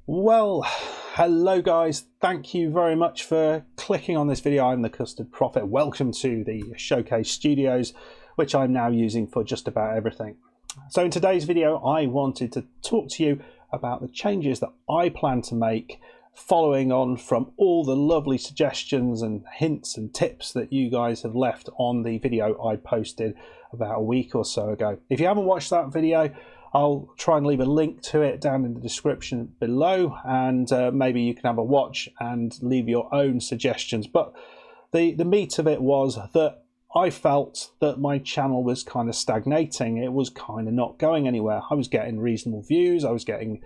Well, hello guys, thank you very much for clicking on this video. I'm the Custard Prophet. Welcome to the Showcase Studios, which I'm now using for just about everything. So in today's video, I wanted to talk to you about the changes that I plan to make following on from all the lovely suggestions and hints and tips that you guys have left on the video I posted about a week or so ago. If you haven't watched that video, I'll try and leave a link to it down in the description below, and maybe you can have a watch and leave your own suggestions. But the meat of it was that I felt that my channel was kind of stagnating. It was kind of not going anywhere. I was getting reasonable views, I was getting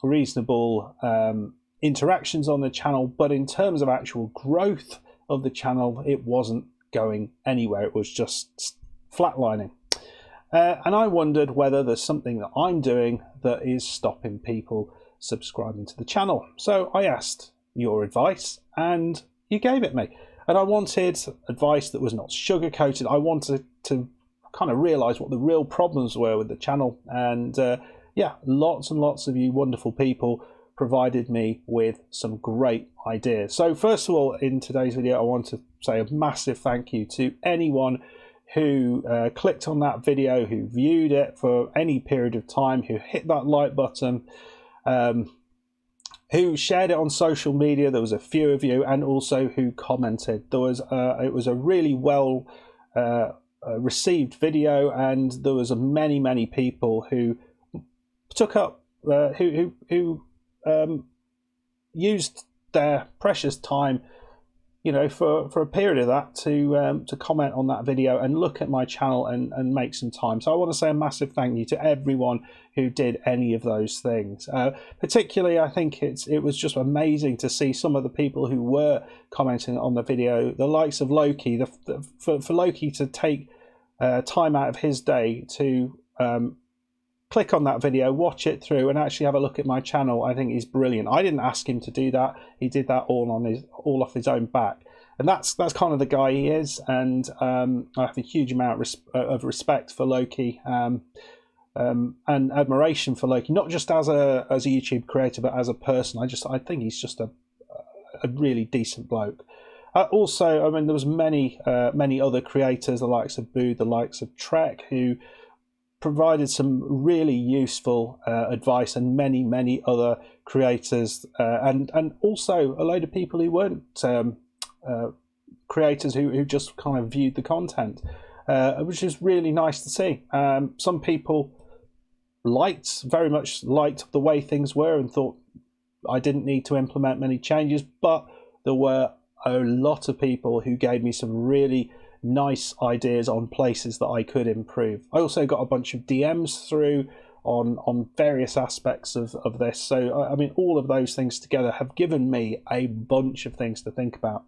reasonable interactions on the channel, but in terms of actual growth of the channel, it wasn't going anywhere. It was just flatlining. And I wondered whether there's something that I'm doing that is stopping people subscribing to the channel. So I asked your advice and you gave it me. And I wanted advice that was not sugar-coated. I wanted to kind of realise what the real problems were with the channel. And yeah, lots and lots of you wonderful people provided me with some great ideas. So first of all, in today's video, I want to say a massive thank you to anyone who clicked on that video, who viewed it for any period of time, who hit that like button, who shared it on social media. There was a few of you, and also who commented. There was it was a really well received video, and there was many people who took up who used their precious time, you know, for a period of that to comment on that video and look at my channel and make some time. So I want to say a massive thank you to everyone who did any of those things. Particularly, I think it was just amazing to see some of the people who were commenting on the video, the likes of Loki. For Loki to take time out of his day to click on that video, watch it through, and actually have a look at my channel, I think is brilliant. I didn't ask him to do that. He did that all off his own back, and that's kind of the guy he is. And I have a huge amount of respect for Loki, and admiration for Loki, not just as a YouTube creator, but as a person. I think he's just a really decent bloke. Also, I mean, there was many other creators, the likes of Boo, the likes of Trek, who provided some really useful advice, and many other creators, and also a load of people who weren't creators, who just kind of viewed the content, which is really nice to see. Some people very much liked the way things were and thought I didn't need to implement many changes, but there were a lot of people who gave me some really nice ideas on places that I could improve. I also got a bunch of DMs through on various aspects of this. So I mean, all of those things together have given me a bunch of things to think about.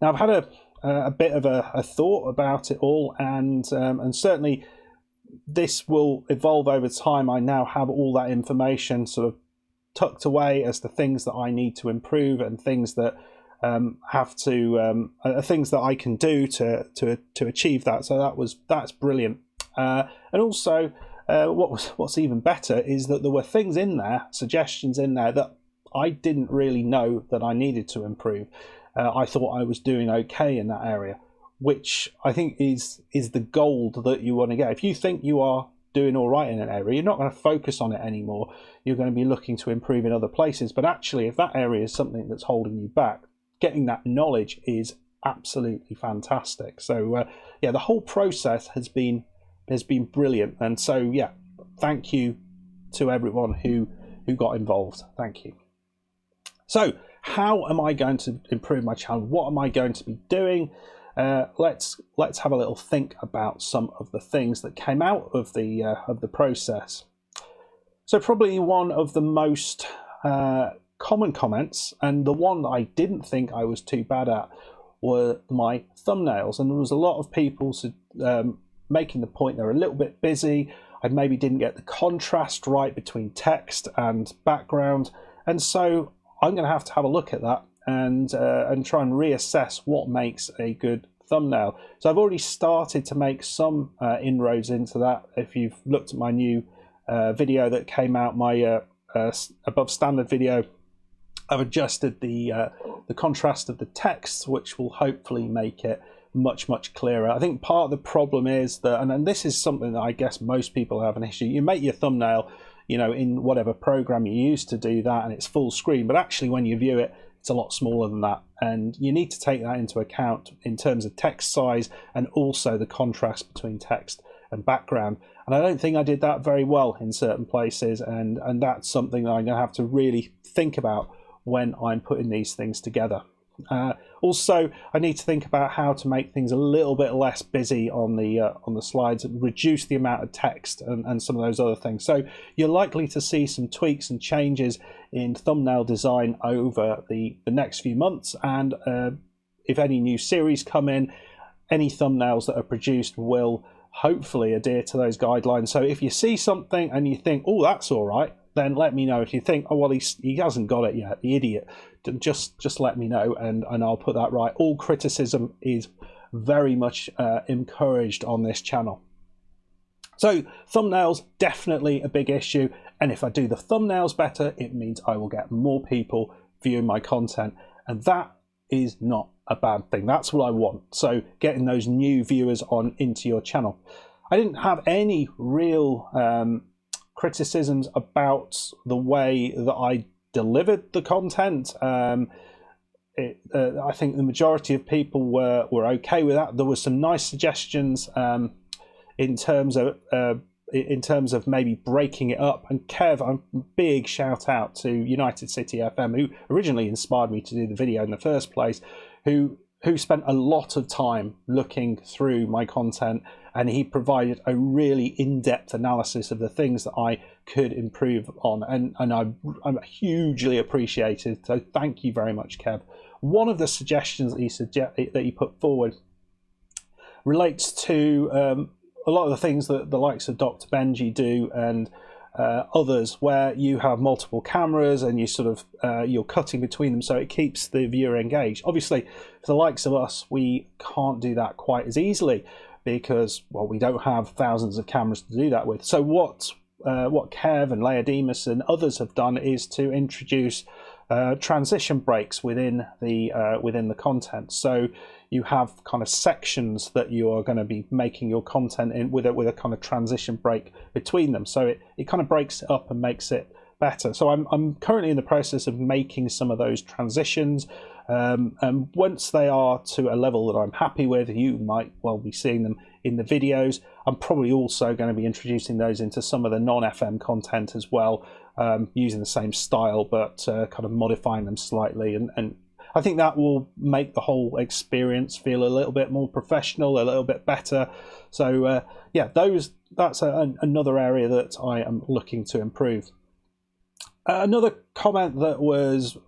Now I've had a bit of a thought about it all, and certainly this will evolve over time. I now have all that information sort of tucked away as to things that I need to improve and things that things that I can do to achieve that. So that's brilliant. And also, what's even better is that there were things in there, suggestions in there, that I didn't really know that I needed to improve. I thought I was doing okay in that area, which I think is the gold that you want to get. If you think you are doing all right in an area, you're not going to focus on it anymore. You're going to be looking to improve in other places. But actually, if that area is something that's holding you back, getting that knowledge is absolutely fantastic. So yeah, the whole process has been brilliant. And so yeah, thank you to everyone who got involved. Thank you. So how am I going to improve my channel? What am I going to be doing? Let's have a little think about some of the things that came out of the process. So probably one of the most common comments, and the one that I didn't think I was too bad at, were my thumbnails. And there was a lot of people making the point they're a little bit busy. I maybe didn't get the contrast right between text and background, and so I'm going to have a look at that and try and reassess what makes a good thumbnail. So I've already started to make some inroads into that. If you've looked at my new video that came out, my above standard video, I've adjusted the contrast of the text, which will hopefully make it much clearer. I think part of the problem is that, and this is something that I guess most people have an issue, you make your thumbnail, you know, in whatever program you use to do that, and it's full screen, but actually when you view it, it's a lot smaller than that, and you need to take that into account in terms of text size and also the contrast between text and background. And I don't think I did that very well in certain places, and that's something that I'm going to have to really think about when I'm putting these things together. Also, I need to think about how to make things a little bit less busy on the slides and reduce the amount of text and some of those other things. So you're likely to see some tweaks and changes in thumbnail design over the next few months, and if any new series come in, any thumbnails that are produced will hopefully adhere to those guidelines. So if you see something and you think, oh, that's all right, then let me know. If you think, oh well, he hasn't got it yet, the idiot, just let me know, and I'll put that right. All criticism is very much encouraged on this channel. So thumbnails, definitely a big issue, and if I do the thumbnails better, it means I will get more people viewing my content, and that is not a bad thing. That's what I want. So getting those new viewers on into your channel. I didn't have any real criticisms about the way that I delivered the content. I think the majority of people were okay with that. There were some nice suggestions in terms of maybe breaking it up. And Kev, a big shout out to United City FM, who originally inspired me to do the video in the first place, who spent a lot of time looking through my content, and he provided a really in-depth analysis of the things that I could improve on, and I'm hugely appreciated. So thank you very much, Kev. One of the suggestions that he put forward relates to a lot of the things that the likes of Dr. Benji do and others, where you have multiple cameras and you sort of you're cutting between them, so it keeps the viewer engaged. Obviously, for the likes of us, we can't do that quite as easily because, well, we don't have thousands of cameras to do that with. So what Kev and Leodemus and others have done is to introduce transition breaks within the content. So you have kind of sections that you are going to be making your content in with a kind of transition break between them. So it kind of breaks it up and makes it better. So I'm currently in the process of making some of those transitions. And once they are to a level that I'm happy with, you might well be seeing them in the videos. I'm probably also going to be introducing those into some of the non-FM content as well, using the same style but kind of modifying them slightly, and I think that will make the whole experience feel a little bit more professional, a little bit better. So yeah, that's another area that I am looking to improve. Another comment that was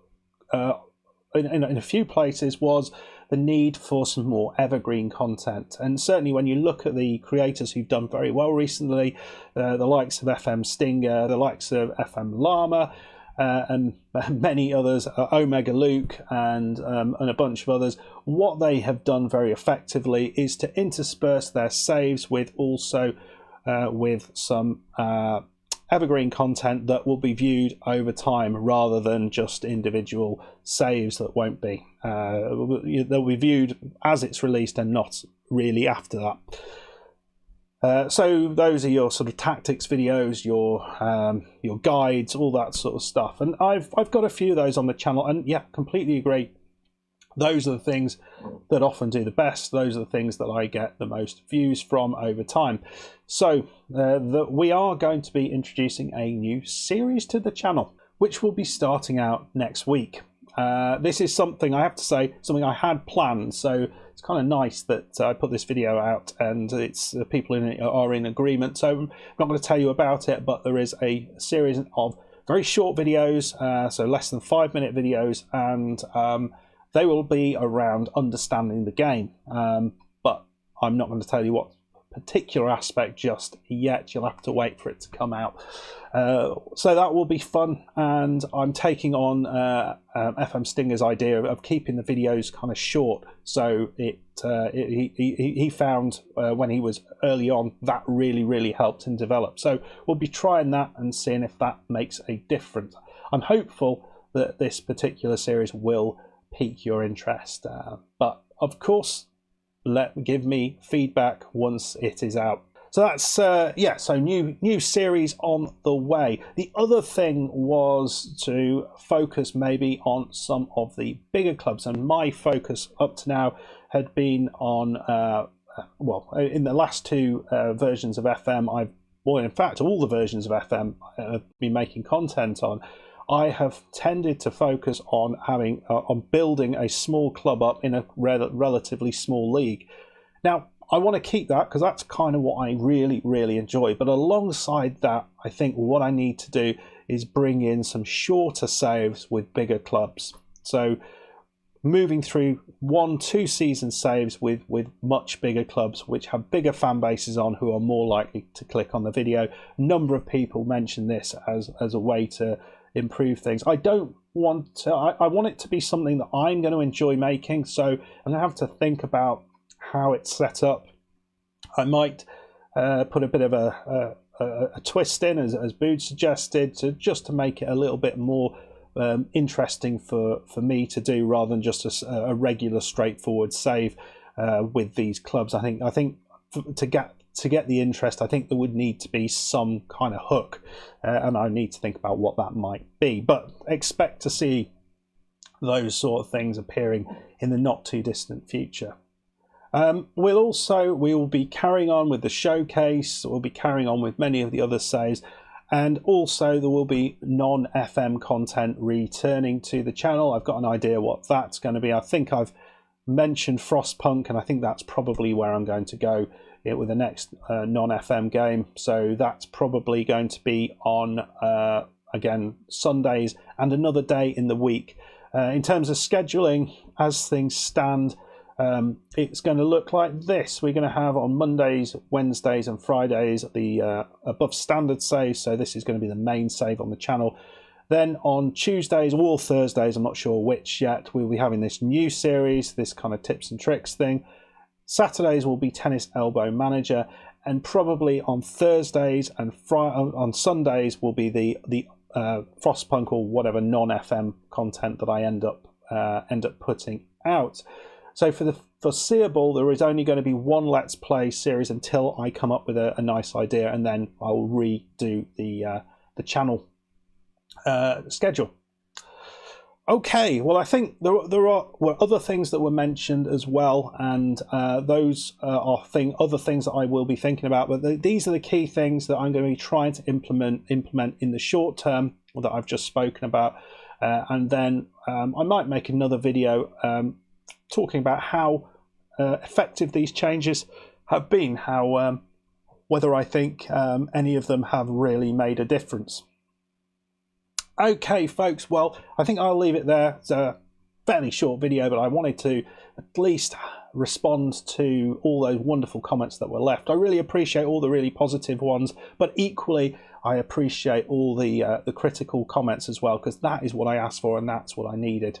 in a few places was the need for some more evergreen content, and certainly when you look at the creators who've done very well recently, the likes of FM Stinger, the likes of FM Llama, and many others, Omega Luke, and a bunch of others, what they have done very effectively is to intersperse their saves with also with some evergreen content that will be viewed over time, rather than just individual saves that won't be. They'll be viewed as it's released and not really after that. So those are your sort of tactics videos, your guides, all that sort of stuff. And I've got a few of those on the channel, and yeah, completely agree. Those are the things that often do the best. Those are the things that I get the most views from over time. So we are going to be introducing a new series to the channel, which will be starting out next week. This is something, I have to say, something I had planned. So it's kind of nice that I put this video out and it's people in it are in agreement. So I'm not going to tell you about it, but there is a series of very short videos, so less than 5-minute videos, and they will be around understanding the game, but I'm not going to tell you what particular aspect just yet. You'll have to wait for it to come out. So that will be fun, and I'm taking on FM Stinger's idea of keeping the videos kind of short. So he found when he was early on that really helped him develop. So we'll be trying that and seeing if that makes a difference. I'm hopeful that this particular series will pique your interest, but of course, give me feedback once it is out. So that's so new series on the way. The other thing was to focus maybe on some of the bigger clubs, and my focus up to now had been on in the last two versions of FM, in fact all the versions of FM I've been making content on, I have tended to focus on on building a small club up in a relatively small league. Now, I want to keep that because that's kind of what I really enjoy. But alongside that, I think what I need to do is bring in some shorter saves with bigger clubs. So moving through 1-2 season saves with much bigger clubs, which have bigger fan bases on, who are more likely to click on the video. A number of people mention this as a way to improve things. I don't want to, I want it to be something that I'm going to enjoy making, so I'm going to have to think about how it's set up. I might put a bit of a twist in, as Bood suggested, just to make it a little bit more interesting for me to do, rather than just a regular straightforward save with these clubs. I think to get the interest, I think there would need to be some kind of hook, and I need to think about what that might be. But expect to see those sort of things appearing in the not too distant future. We will be carrying on with the showcase. We'll be carrying on with many of the other saves, and also there will be non-FM content returning to the channel. I've got an idea what that's going to be. I think I've mentioned Frostpunk, and I think that's probably where I'm going to go with the next non-FM game. So that's probably going to be on again Sundays and another day in the week. In terms of scheduling, as things stand, it's going to look like this. We're going to have on Mondays, Wednesdays and Fridays the above standard save, so this is going to be the main save on the channel. Then on Tuesdays or Thursdays, I'm not sure which yet, we'll be having this new series, this kind of tips and tricks thing. Saturdays will be Tennis Elbow Manager, and probably on Thursdays and on Sundays will be the Frostpunk or whatever non-FM content that I end up putting out. So for the foreseeable, there is only going to be one Let's Play series until I come up with a nice idea, and then I'll redo the channel schedule. Okay, well, I think there were other things that were mentioned as well, and those are other things that I will be thinking about. But these are the key things that I'm going to be trying to implement in the short term that I've just spoken about, and then I might make another video talking about how effective these changes have been, whether I think any of them have really made a difference. Okay, folks, well, I think I'll leave it there. It's a fairly short video, but I wanted to at least respond to all those wonderful comments that were left. I really appreciate all the really positive ones, but equally, I appreciate all the critical comments as well, because that is what I asked for and that's what I needed.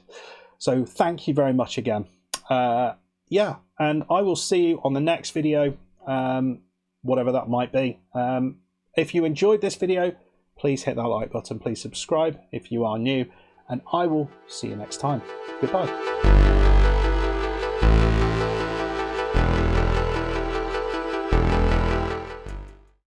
So thank you very much again. Yeah, and I will see you on the next video, whatever that might be. If you enjoyed this video, please hit that like button, please subscribe if you are new, and I will see you next time. Goodbye.